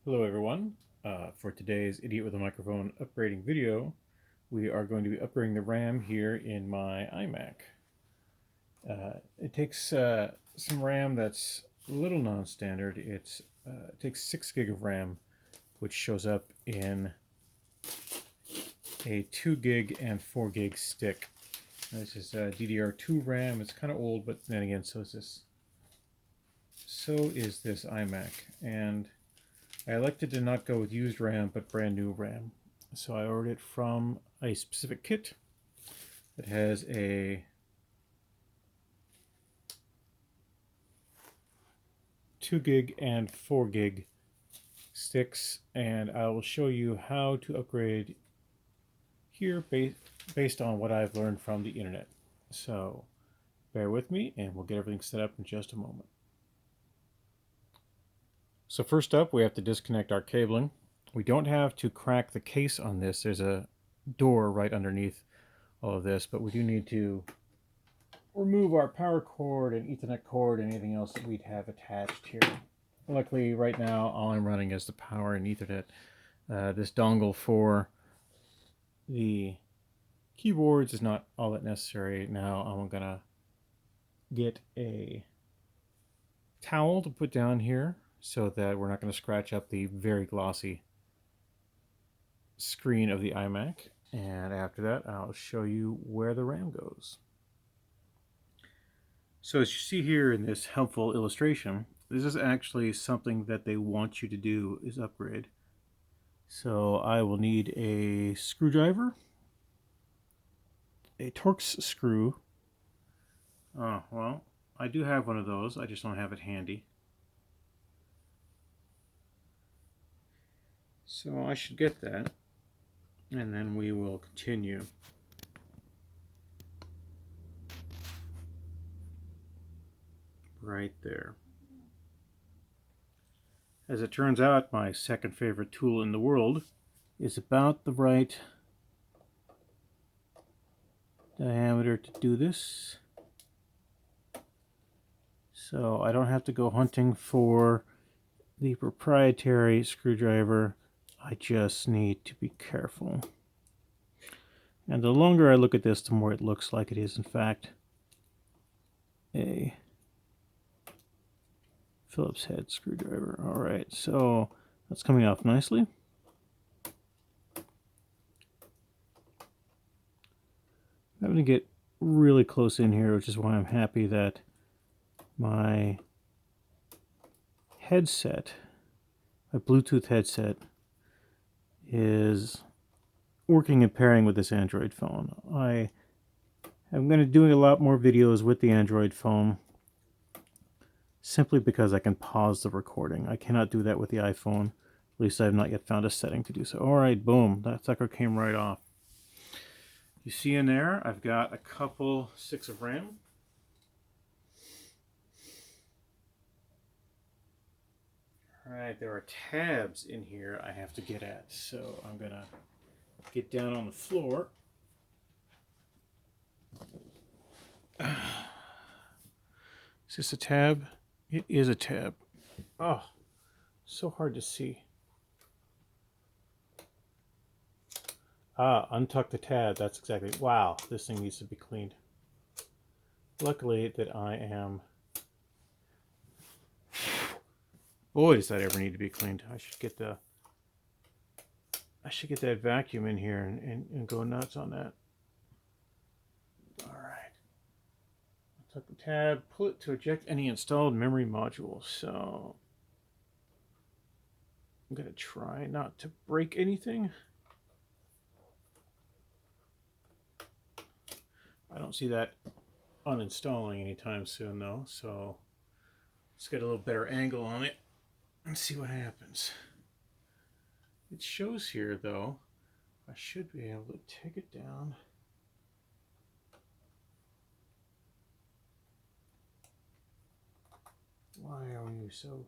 Hello everyone. For today's Idiot with a Microphone upgrading video, we are going to be upgrading the RAM here in my iMac. It takes some RAM that's a little non-standard. It takes 6 gig of RAM, which shows up in a 2 gig and 4 gig stick. This is DDR2 RAM. It's kind of old, but then again, so is this iMac. And I elected to not go with used RAM, but brand new RAM. So I ordered it from a specific kit that has a 2 gig and 4 gig sticks, and I will show you how to upgrade here based on what I've learned from the internet. So bear with me and we'll get everything set up in just a moment. So first up, we have to disconnect our cabling. We don't have to crack the case on this. There's a door right underneath all of this, but we do need to remove our power cord and Ethernet cord and anything else that we'd have attached here. Luckily, right now, all I'm running is the power and Ethernet. This dongle for the keyboards is not all that necessary. Now I'm gonna get a towel to put down here so that we're not going to scratch up the very glossy screen of the iMac. And after that, I'll show you where the RAM goes. So as you see here in this helpful illustration, this is actually something that they want you to do, is upgrade. So I will need a screwdriver, a Torx screw. Oh, well, I do have one of those. I just don't have it handy. So I should get that, and then we will continue. Right there. As it turns out, my second favorite tool in the world is about the right diameter to do this. So I don't have to go hunting for the proprietary screwdriver. I just need to be careful. And the longer I look at this, the more it looks like it is, in fact, a Phillips head screwdriver. All right, so that's coming off nicely. I'm going to get really close in here, which is why I'm happy that my headset, my Bluetooth headset, is working and pairing with this Android phone. I'm going to be doing a lot more videos with the Android phone simply because I can pause the recording. I cannot do that with the iPhone. At least I have not yet found a setting to do so. All right, boom, that sucker came right off. You see in there, I've got a couple sticks of RAM. All right, there are tabs in here I have to get at, so I'm gonna get down on the floor. Is this a tab? It is a tab. Oh, so hard to see. Ah, untuck the tab. That's exactly. Wow, this thing needs to be cleaned. Luckily that I am. Boy, does that ever need to be cleaned. I should get that vacuum in here and go nuts on that. All right. Untuck the tab. Pull it to eject any installed memory module. So I'm gonna try not to break anything. I don't see that uninstalling anytime soon though, so let's get a little better angle on it and see what happens. It shows here though, I should be able to take it down. Why are you so...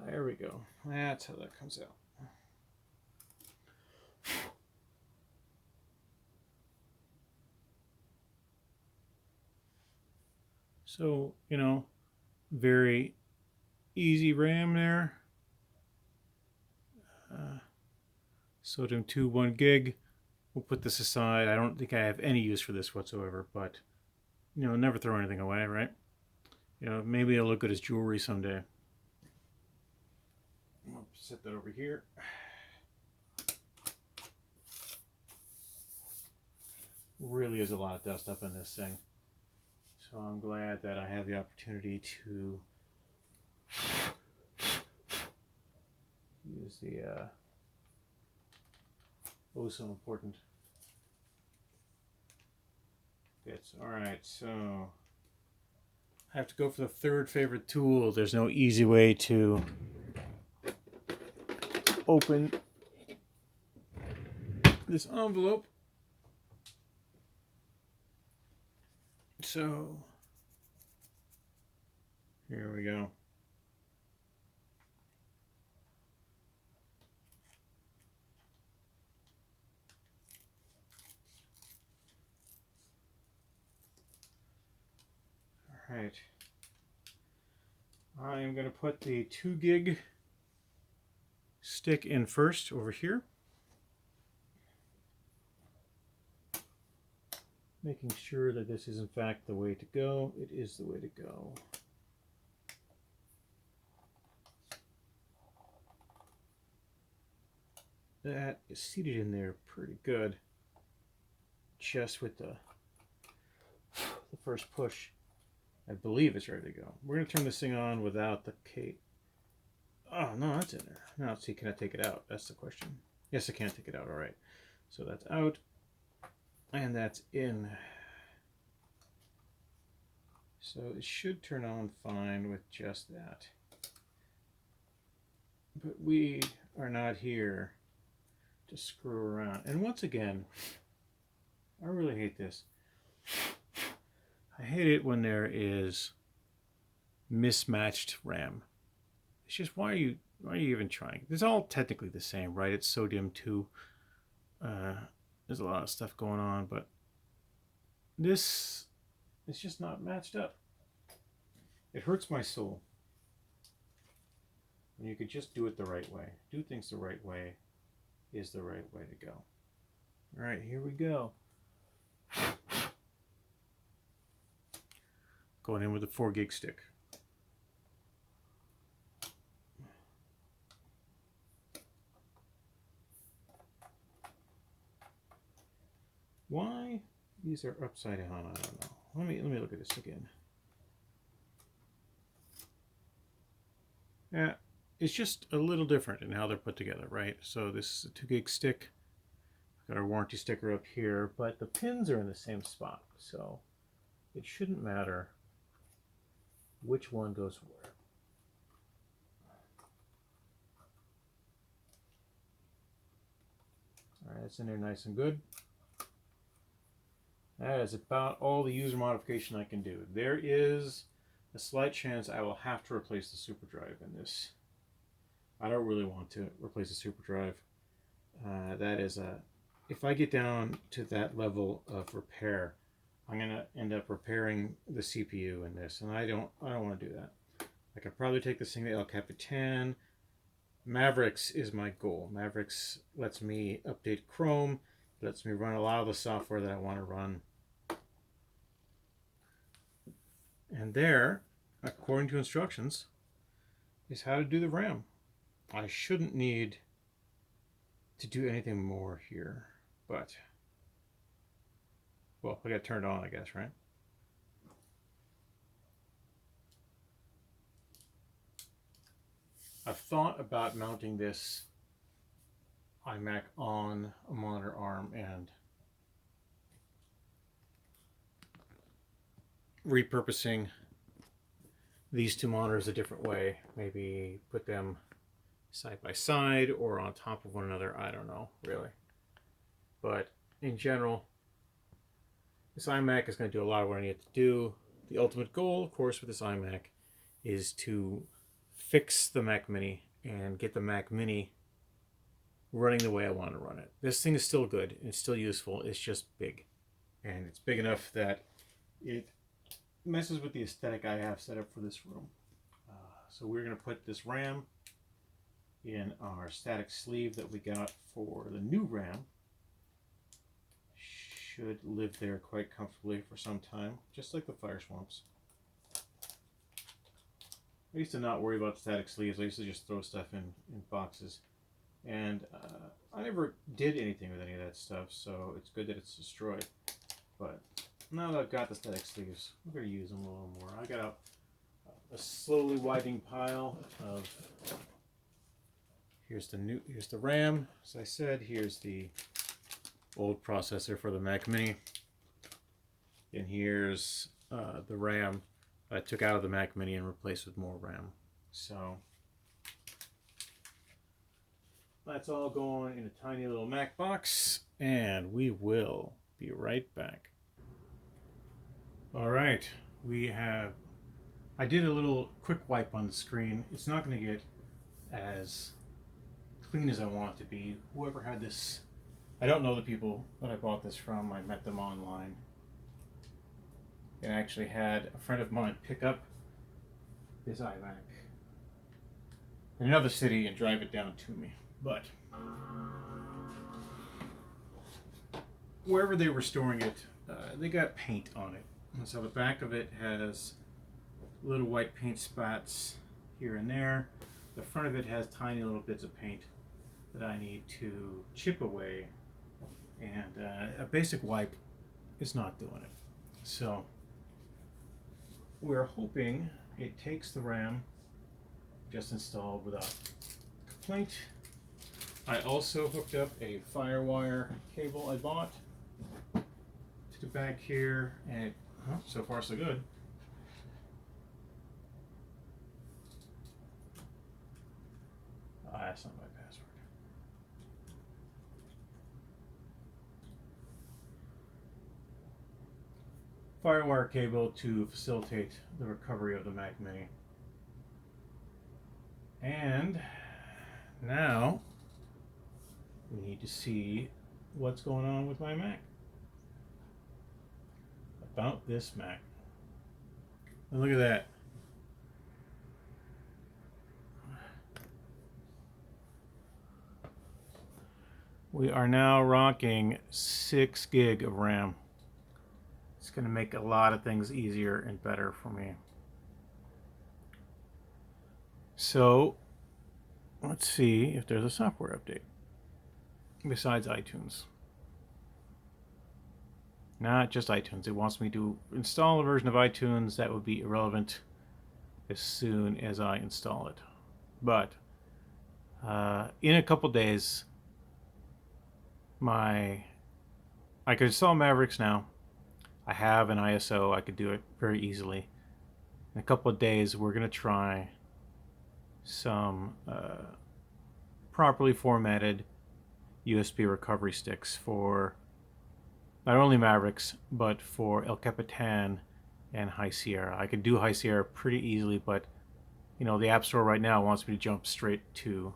There we go. That's how that comes out. So, very easy RAM there. Sodium 2, 1 gig. We'll put this aside. I don't think I have any use for this whatsoever, but, never throw anything away, right? Maybe it'll look good as jewelry someday. I'll set that over here. Really is a lot of dust up in this thing. So I'm glad that I have the opportunity to use the oh so important bits. Alright, so I have to go for the third favorite tool. There's no easy way to open this envelope. So here we go. All right. I am going to put the 2 gig stick in first over here. Making sure that this is in fact the way to go. It is the way to go. That is seated in there pretty good. Just with the first push, I believe it's ready to go. We're going to turn this thing on without the cable. Oh, no, that's in there. Now, let's see, can I take it out? That's the question. Yes, I can take it out. All right. So that's out. And that's in. So it should turn on fine with just that. But we are not here to screw around. And once again, I really hate this. I hate it when there is mismatched RAM. It's just why are you even trying? It's all technically the same, right? It's sodium 2. There's a lot of stuff going on, but this is just not matched up. It hurts my soul. And you could just do it the right way. Do things the right way is the right way to go. All right, here we go. Going in with a 4 gig stick. Why these are upside down, I don't know. Let me look at this again. Yeah, it's just a little different in how they're put together, right? So this is a 2 gig stick. Got our warranty sticker up here, but the pins are in the same spot, so it shouldn't matter which one goes where. All right, it's in there nice and good. That is about all the user modification I can do. There is a slight chance I will have to replace the super drive in this. I don't really want to replace the super drive. That is if I get down to that level of repair, I'm gonna end up repairing the CPU in this, and I don't want to do that. I could probably take this thing to El Capitan. Mavericks is my goal. Mavericks lets me update Chrome, lets me run a lot of the software that I want to run. And there, according to instructions, is how to do the RAM. I shouldn't need to do anything more here, but, well, I got turned on, I guess, right? I've thought about mounting this iMac on a monitor arm and repurposing these two monitors a different way. Maybe put them side by side or on top of one another. I don't know, really. But in general, this iMac is going to do a lot of what I need to do. The ultimate goal, of course, with this iMac is to fix the Mac Mini and get the Mac Mini running the way I want to run it. This thing is still good. It's still useful. It's just big. And it's big enough that it messes with the aesthetic I have set up for this room. So we're going to put this RAM in our static sleeve that we got for the new RAM. Should live there quite comfortably for some time, just like the fire swamps. I used to not worry about static sleeves. I used to just throw stuff in boxes. And I never did anything with any of that stuff, so it's good that it's destroyed. But now that I've got the static sleeves, I'm going to use them a little more. I got a slowly widening pile of... Here's the RAM, as I said. Here's the old processor for the Mac Mini. And here's the RAM I took out of the Mac Mini and replaced with more RAM. So that's all going in a tiny little Mac box, and we will be right back. All right, I did a little quick wipe on the screen. It's not going to get as clean as I want it to be. Whoever had this, I don't know the people that I bought this from. I met them online. And I actually had a friend of mine pick up this iMac in another city and drive it down to me. But wherever they were storing it, they got paint on it. And so the back of it has little white paint spots here and there. The front of it has tiny little bits of paint that I need to chip away. And a basic wipe is not doing it. So we're hoping it takes the RAM just installed without complaint. I also hooked up a FireWire cable I bought to the back here, and so far so good. That's not my password. FireWire cable to facilitate the recovery of the Mac Mini. And now we need to see what's going on with my Mac. About this Mac. And look at that. We are now rocking 6 gig of RAM. It's going to make a lot of things easier and better for me. So let's see if there's a software update besides iTunes. Not just iTunes. It wants me to install a version of iTunes that would be irrelevant as soon as I install it. But in a couple days, I could install Mavericks now. I have an ISO. I could do it very easily. In a couple of days, we're going to try some properly formatted USB recovery sticks for not only Mavericks, but for El Capitan and High Sierra. I could do High Sierra pretty easily, but you know, the App Store right now wants me to jump straight to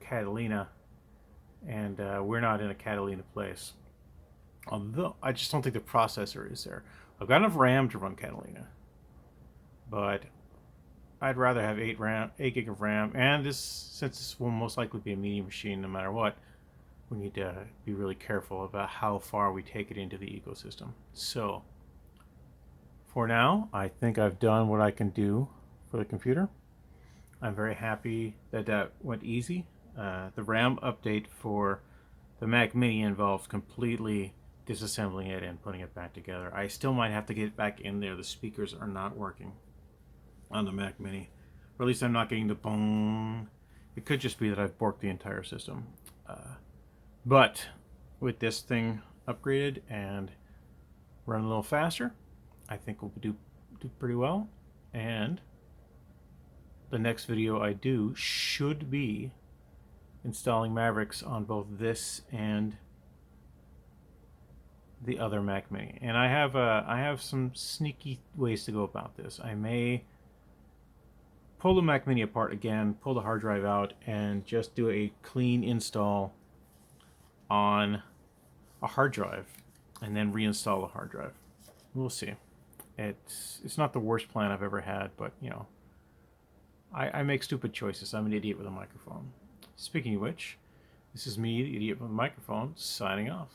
Catalina, and we're not in a Catalina place. Although I just don't think the processor is there. I've got enough RAM to run Catalina, but I'd rather have 8 gig of RAM. And since this will most likely be a media machine no matter what, we need to be really careful about how far we take it into the ecosystem. So for now, I think I've done what I can do for the computer. I'm very happy that that went easy. The RAM update for the Mac Mini involves completely disassembling it and putting it back together. I still might have to get it back in there. The speakers are not working on the Mac Mini, or at least I'm not getting the boom. It could just be that I've borked the entire system. But with this thing upgraded and run a little faster, I think we'll do pretty well. And the next video I do should be installing Mavericks on both this and the other Mac Mini. And I have some sneaky ways to go about this. I may pull the Mac Mini apart again, pull the hard drive out, and just do a clean install on a hard drive, and then reinstall the hard drive. We'll see. It's not the worst plan I've ever had, but you know, I make stupid choices. I'm an idiot with a microphone. Speaking of which, this is me, the idiot with a microphone, signing off.